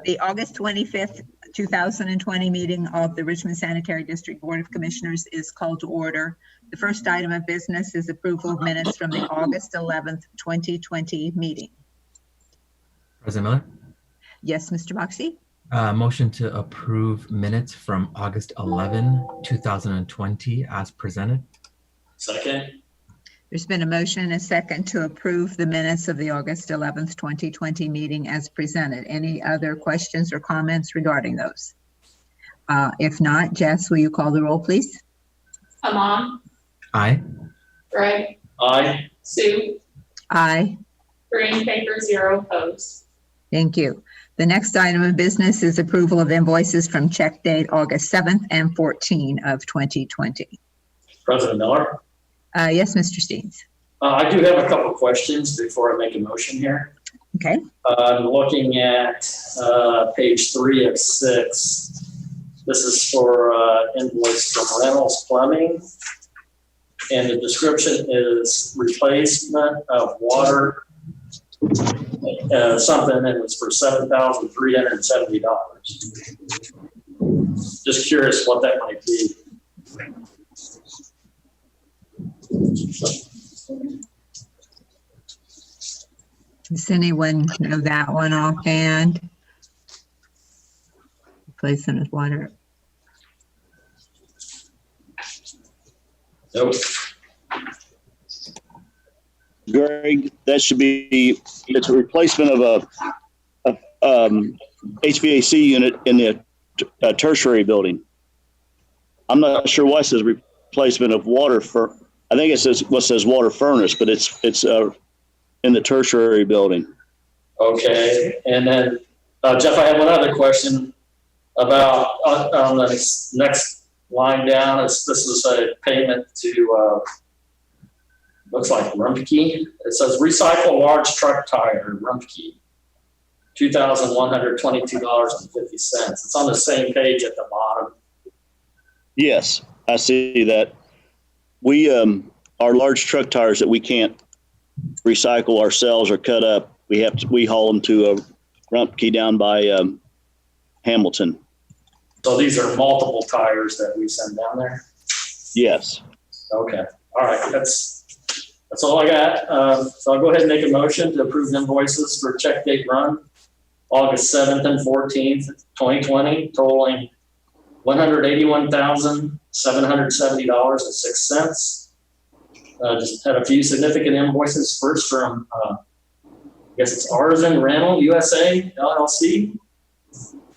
The August 25th, 2020 meeting of the Richmond Sanitary District Board of Commissioners is called to order. The first item of business is approval of minutes from the August 11th, 2020 meeting. President Miller? Yes, Mr. Boxey? Motion to approve minutes from August 11, 2020 as presented. Second. There's been a motion and a second to approve the minutes of the August 11th, 2020 meeting as presented. Any other questions or comments regarding those? If not, Jess, will you call the roll, please? Amon. Aye. Greg. Aye. Sue. Aye. 3 in favor, 0 opposed. Thank you. The next item of business is approval of invoices from check date August 7th and 14 of 2020. President Miller? Yes, Mr. Steens. I do have a couple questions before I make a motion here. Okay. I'm looking at page 3 of 6. This is for invoice from Reynolds Plumbing. And the description is replacement of water, something that was for $7,370. Just curious what that might be. Does anyone know that one offhand? Replacement of water. Nope. Greg, that should be, it's a replacement of a HVAC unit in the tertiary building. I'm not sure why it says replacement of water for, I think it says what says water furnace, but it's in the tertiary building. Okay, and then Jeff, I have one other question about on the next line down. This is a payment to looks like Rumpke. It says recycle large truck tire Rumpke, $2,122.50. It's on the same page at the bottom. Yes, I see that. We our large truck tires that we can't recycle ourselves or cut up, we haul them to a Rumpke down by Hamilton. So these are multiple tires that we send down there? Yes. Okay. All right. That's all I got. So I'll go ahead and make a motion to approve invoices for check date run August 7th and 14th, 2020, totaling $181,770.06. Just had a few significant invoices. First from, I guess it's Artisan Rental USA LLC,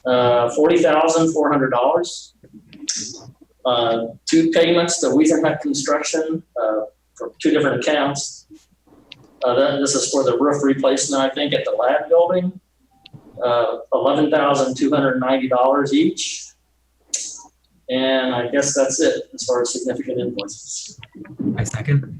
$40,400. 2 payments to Wiesenhut Construction for 2 different accounts. This is for the roof replacement, I think, at the lab building. $11,290 each. And I guess that's it as far as significant invoices. I second.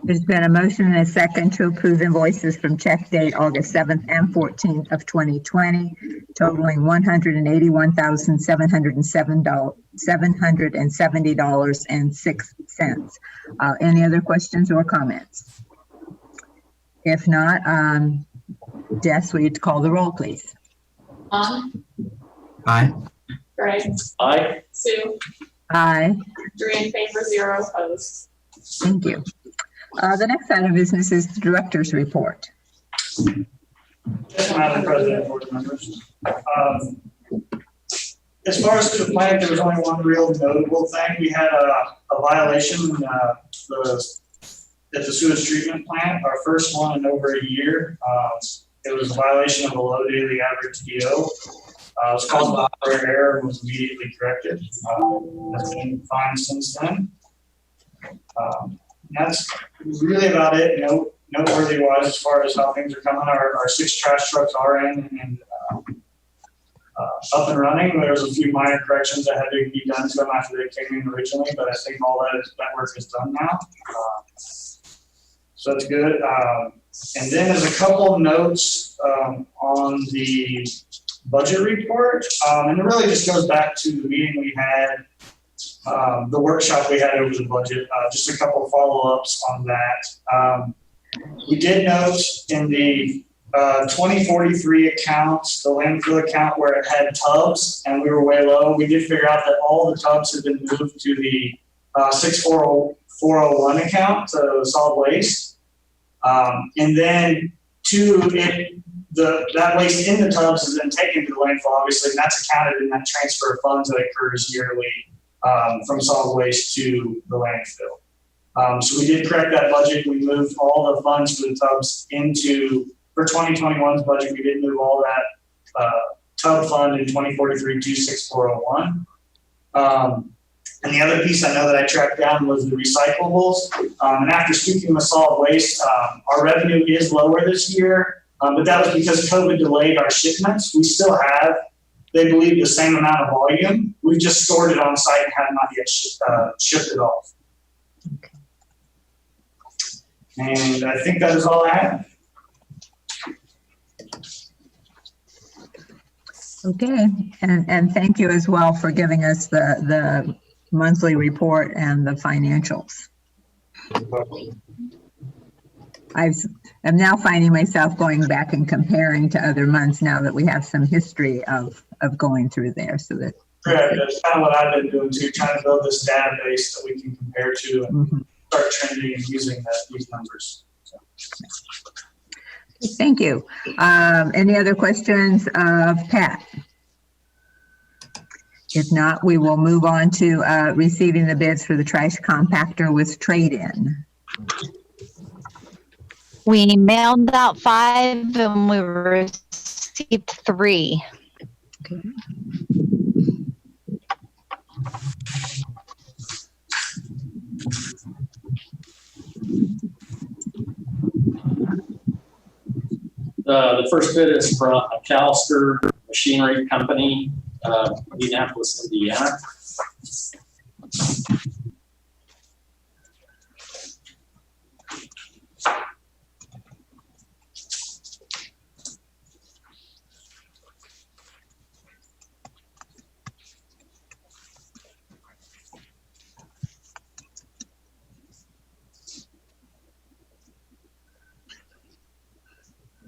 There's been a motion and a second to approve invoices from check date August 7th and 14th of 2020, totaling $181,770.06. Any other questions or comments? If not, Jess, will you call the roll, please? Amon. Aye. Greg. Aye. Sue. Aye. 3 in favor, 0 opposed. Thank you. The next item of business is the director's report. Yes, Madam President, board members. As far as the plant, there was only one real notable thing. We had a violation at the sewage treatment plant, our first one in over a year. It was a violation of below daily average DO. It was caused by operator error and was immediately corrected. That's been fine since then. That's really about it. Noteworthy wise, as far as how things are coming, our 6 trash trucks are in and up and running. There's a few minor corrections that had to be done to them after they came in originally, but I think all that work is done now. So that's good. And then there's a couple of notes on the budget report, and it really just goes back to the meeting we had, the workshop we had over the budget. Just a couple of follow-ups on that. We did note in the 2043 accounts, the landfill account where it had tubs and we were way low. We did figure out that all the tubs had been moved to the 64401 account, so solid waste. And then that waste in the tubs is then taken to the landfill, obviously, and that's accounted in that transfer of funds that occurs yearly from solid waste to the landfill. So we did correct that budget. We moved all the funds for the tubs for 2021's budget, we did move all that tub fund in 2043 to 6401. And the other piece I know that I tracked down was the recyclables. And after speaking with solid waste, our revenue is lower this year, but that was because COVID delayed our shipments. We still have, they believe, the same amount of volume. We've just stored it on site and have not yet shipped it off. Okay. And I think that is all I have. Okay, and thank you as well for giving us the monthly report and the financials. I'm now finding myself going back and comparing to other months now that we have some history of going through there, so that. Correct, that's kind of what I've been doing too, trying to build this database that we can compare to and start trending and using these numbers. So. Thank you. Any other questions of Pat? If not, we will move on to receiving the bids for the trash compactor with trade-in. We mailed out 5 and we received 3. Okay. The first bid is from McAllister Machinery Company, Indianapolis, Indiana.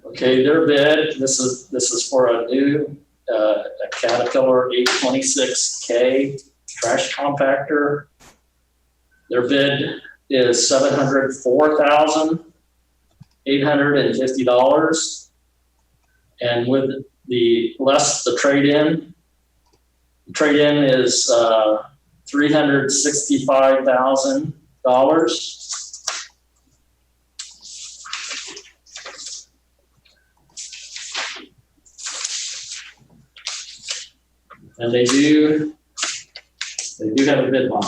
Okay, their bid, this is for a new a Caterpillar 826K trash compactor. Their bid is $704,850, and with the less the trade-in is $365,000. And they do have a bid bond.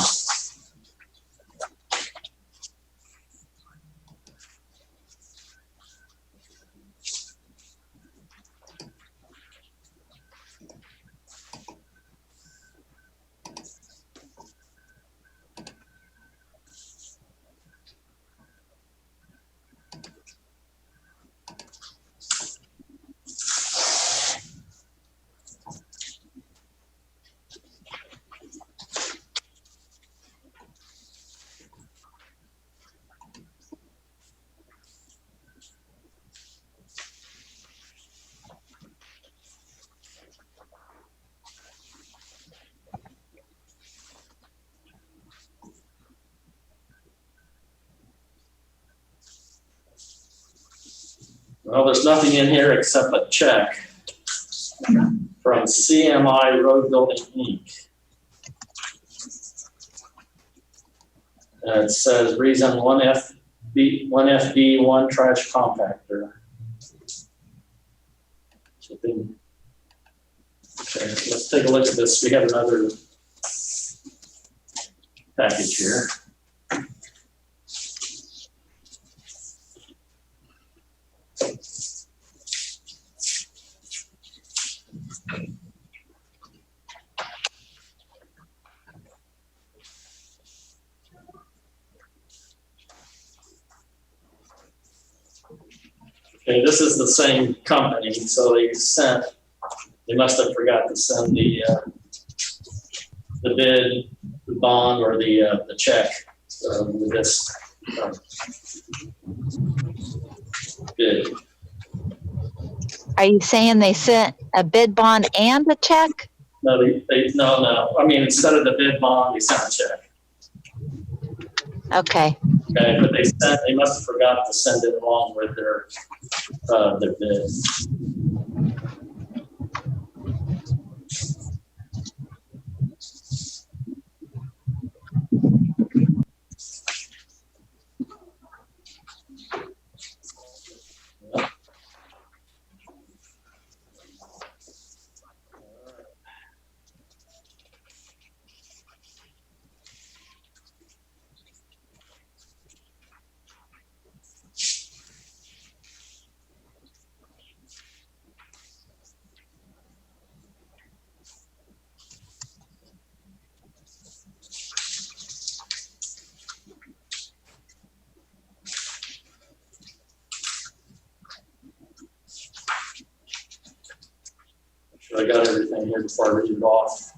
Well, there's nothing in here except a check from CMI Road Building Inc. It says reason 1FB1 trash compactor. Okay, let's take a look at this. We have another package here. Okay, this is the same company, so they must have forgot to send the bid, the bond, or the check with this bid. Are you saying they sent a bid bond and a check? No, no. I mean, instead of the bid bond, they sent a check. Okay. Okay, but they must have forgot to send it along with their bid. I got everything here before I read it off.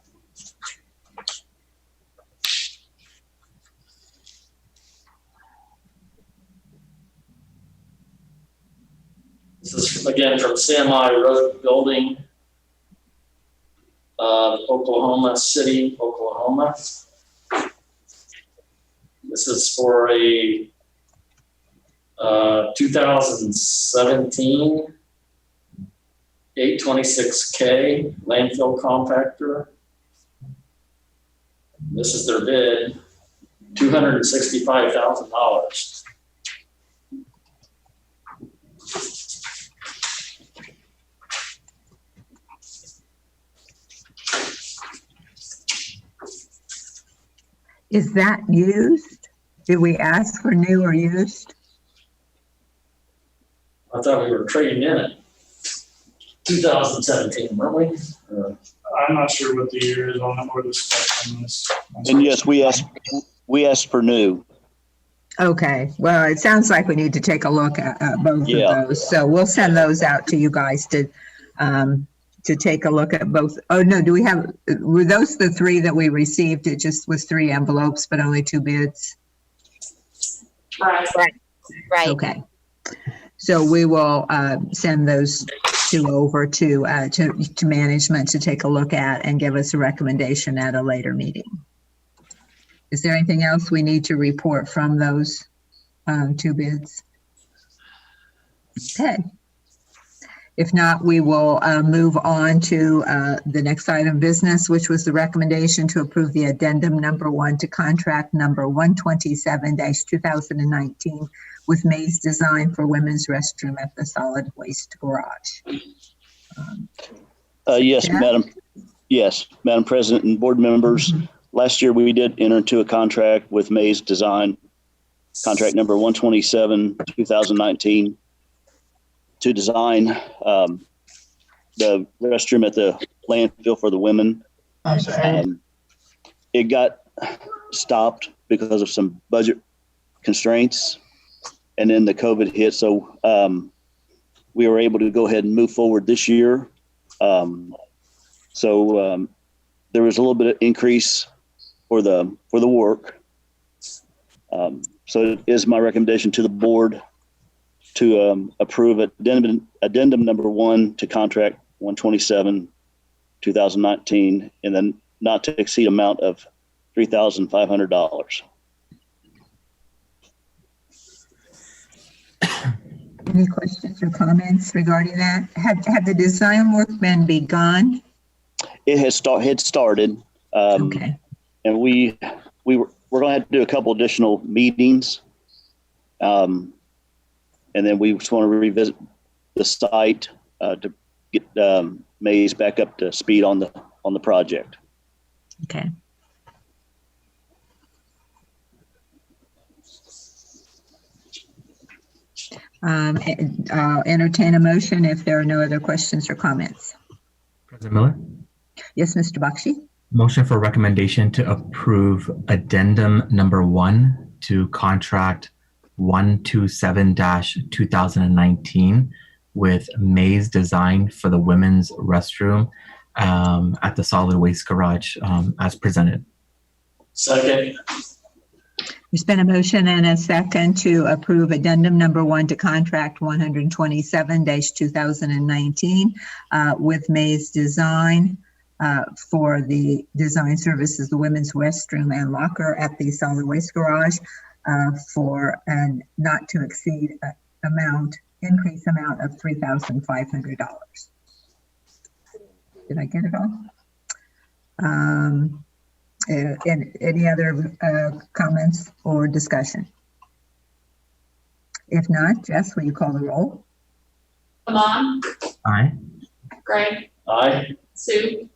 This is again from CMI Road Building, Oklahoma City, Oklahoma. This is for a 2017 826K landfill compactor. This is their bid, $265,000. Is that used? Did we ask for new or used? I thought we were trading in it. 2017, weren't we? I'm not sure what the year is on it or the spec on this. And yes, we asked for new. Okay, well, it sounds like we need to take a look at both Yeah. of those. So we'll send those out to you guys to take a look at both. Oh, no, were those the three that we received? It just was 3 envelopes, but only 2 bids? Right. Right. Okay. So we will send those 2 over to management to take a look at and give us a recommendation at a later meeting. Is there anything else we need to report from those 2 bids? Okay. If not, we will move on to the next item of business, which was the recommendation to approve the addendum number 1 to contract number 127-2019 with Maze Design for women's restroom at the solid waste garage. Yes, Yeah. Madam President and board members. Mhm. Last year, we did enter into a contract with Maze Design, contract number 127-2019, to design the restroom at the landfill for the women. It got stopped because of some budget constraints, and then the COVID hit. So we were able to go ahead and move forward this year. So there was a little bit of increase for the work. So it is my recommendation to the board to approve addendum number 1 to contract 127-2019, and then not to exceed amount of $3,500. Any questions or comments regarding that? Had the design work been begun? It had started. Okay. And we're going to have to do a couple additional meetings. And then we just want to revisit the site to get Maze back up to speed on the project. Okay. I'll entertain a motion if there are no other questions or comments. President Miller, Yes, Mr. Bakshi? motion for recommendation to approve addendum number 1 to contract 127-2019 with Maze Design for the women's restroom at the solid waste garage as presented. Second. There's been a motion and a second to approve addendum number 1 to contract 127-2019 with Mays Design for the design services, the women's restroom and locker at the solid waste garage for an not to exceed increase amount of $3,500. Did I get it all? Any other comments or discussion? If not, Jess, will you call the roll? Amon, Aye. Greg, Aye. Sue,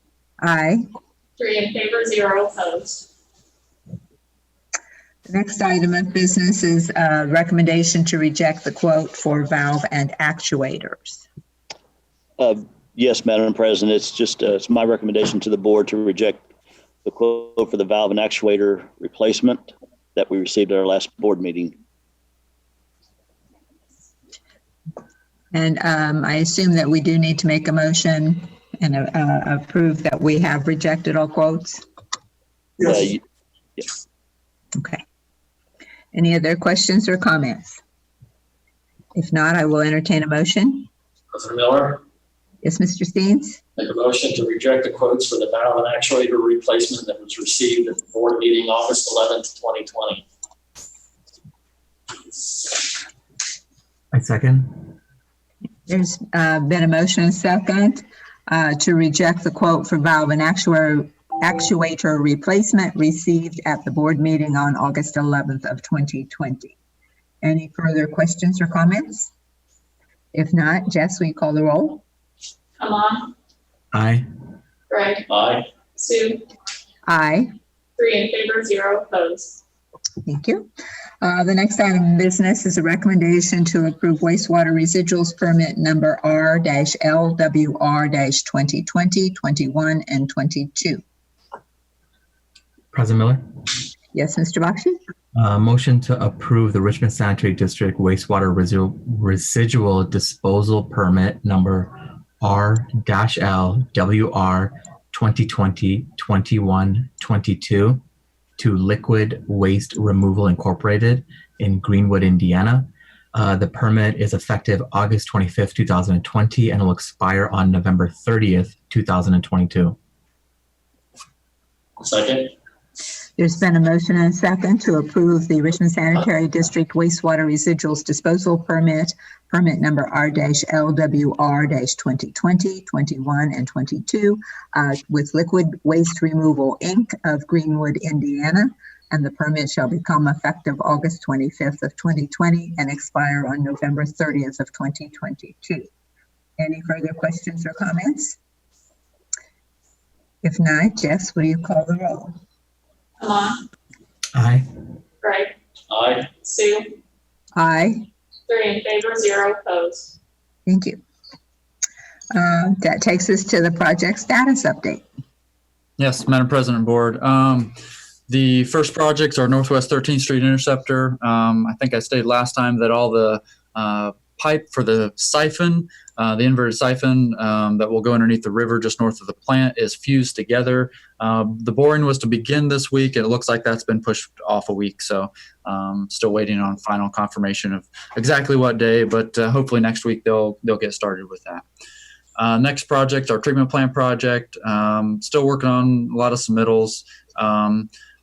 Aye. 3 in favor, 0 opposed. The next item of business is a recommendation to reject the quote for valve and actuators. Yes, Madam President, it's just, it's my recommendation to the board to reject the quote for the valve and actuator replacement that we received at our last board meeting. And I assume that we do need to make a motion and approve that we have rejected all quotes. Yes. Okay. Any other questions or comments? If not, I will entertain a motion. President Miller, Yes, Mr. Steens? make a motion to reject the quotes for the valve and actuator replacement that was received at the board meeting August 11th, 2020. I second. There's been a motion and second to reject the quote for valve and actuator replacement received at the board meeting on August 11th of 2020. Any further questions or comments? If not, Jess, will you call the roll? Amon, Aye. Greg, Aye. Sue, Aye. 3 in favor, 0 opposed. Thank you. The next item of business is a recommendation to approve wastewater residuals permit number R-LWR-2020, 21, and 22. President Miller, Yes, Mr. Bakshi? motion to approve the Richmond Sanitary District wastewater residual disposal permit number R-LWR 2020, 21, 22 to Liquid Waste Removal Incorporated in Greenwood, Indiana. The permit is effective August 25th, 2020, and will expire on November 30th, 2022. Second. There's been a motion and a second to approve the Richmond Sanitary District wastewater residuals disposal permit number R-LWR-2020, 21, and 22 with Liquid Waste Removal, Inc. of Greenwood, Indiana. And the permit shall become effective August 25th of 2020 and expire on November 30th of 2022. Any further questions or comments? If not, Jess, will you call the roll? Amon, Aye. Greg, Aye. Sue, Aye. 3 in favor, 0 opposed. Thank you. That takes us to the project status update. Yes, Madam President and Board. The first projects are Northwest 13th Street Interceptor. I think I stated last time that all the pipe for the siphon, the inverted siphon that will go underneath the river just north of the plant is fused together. The boring was to begin this week, and it looks like that's been pushed off a week. So still waiting on final confirmation of exactly what day, but hopefully next week they'll get started with that. Next project, our treatment plant project. Still working on a lot of submittals.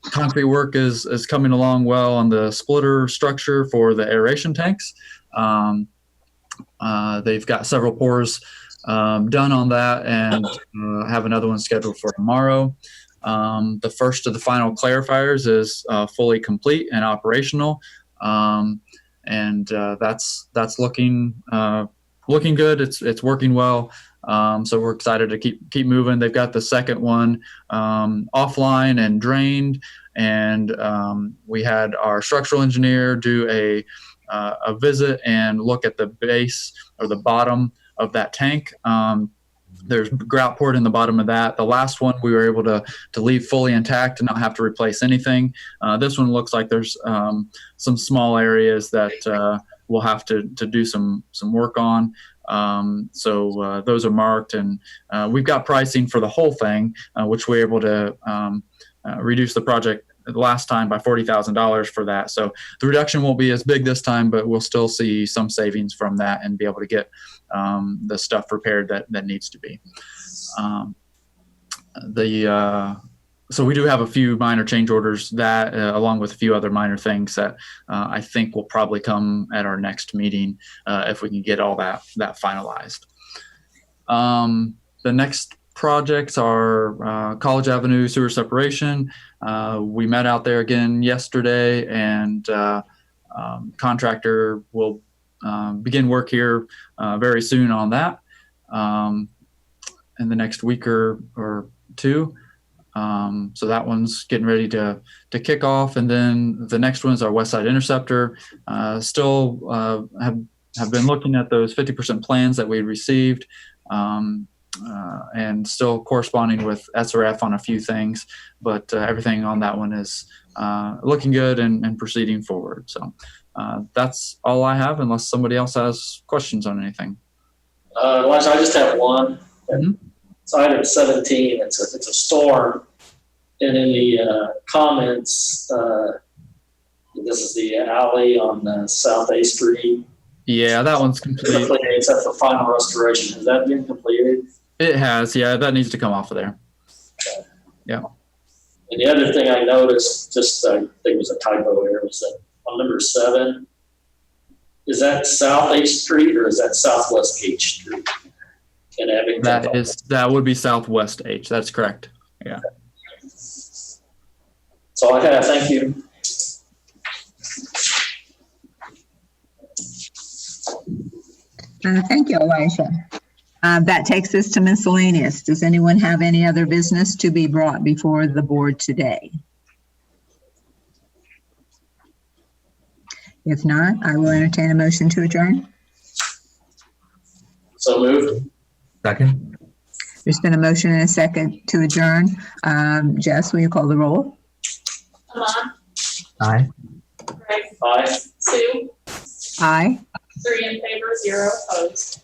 Concrete work is coming along well on the splitter structure for the aeration tanks. They've got several pours done on that and have another one scheduled for tomorrow. The first of the final clarifiers is fully complete and operational. And that's looking good. It's working well. So we're excited to keep moving. They've got the second one offline and drained, and we had our structural engineer do a visit and look at the base or the bottom of that tank. There's grout poured in the bottom of that. The last one we were able to leave fully intact and not have to replace anything. This one looks like there's some small areas that we'll have to do some work on. So those are marked, and we've got pricing for the whole thing, which we're able to reduce the project the last time by $40,000 for that. So the reduction won't be as big this time, but we'll still see some savings from that and be able to get the stuff repaired that needs to be. So we do have a few minor change orders that, along with a few other minor things that I think will probably come at our next meeting if we can get all that finalized. The next projects are College Avenue sewer separation. We met out there again yesterday, and contractor will begin work here very soon on that in the next week or two. So that one's getting ready to kick off. And then the next one is our West Side Interceptor. Still have been looking at those 50% plans that we received, and still corresponding with SRF on a few things, but everything on that one is looking good and proceeding forward. So that's all I have, unless somebody else has questions on anything. Elijah, I just have one. Mhm. It's item 17. It's a storm. And in the comments, this is the alley on South A Street. Yeah, that one's complete. Except for final restoration. Has that been completed? It has. Yeah, that needs to come off of there. Yeah. And the other thing I noticed, just I think it was a typo here, was that on number 7, is that South H Street or is that Southwest H Street? In Abington? That would be Southwest H. That's correct. Yeah. So I have. Thank you. Thank you, Elijah. That takes us to miscellaneous. Does anyone have any other business to be brought before the board today? If not, I will entertain a motion to adjourn. So moved. Second? There's been a motion and a second to adjourn. Jess, will you call the roll? Amon, Aye. Greg, Aye. Sue, Aye. 3 in favor, 0 opposed.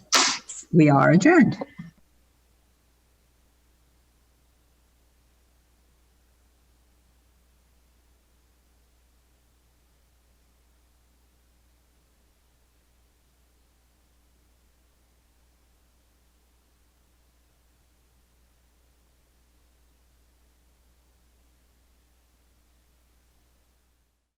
We are adjourned.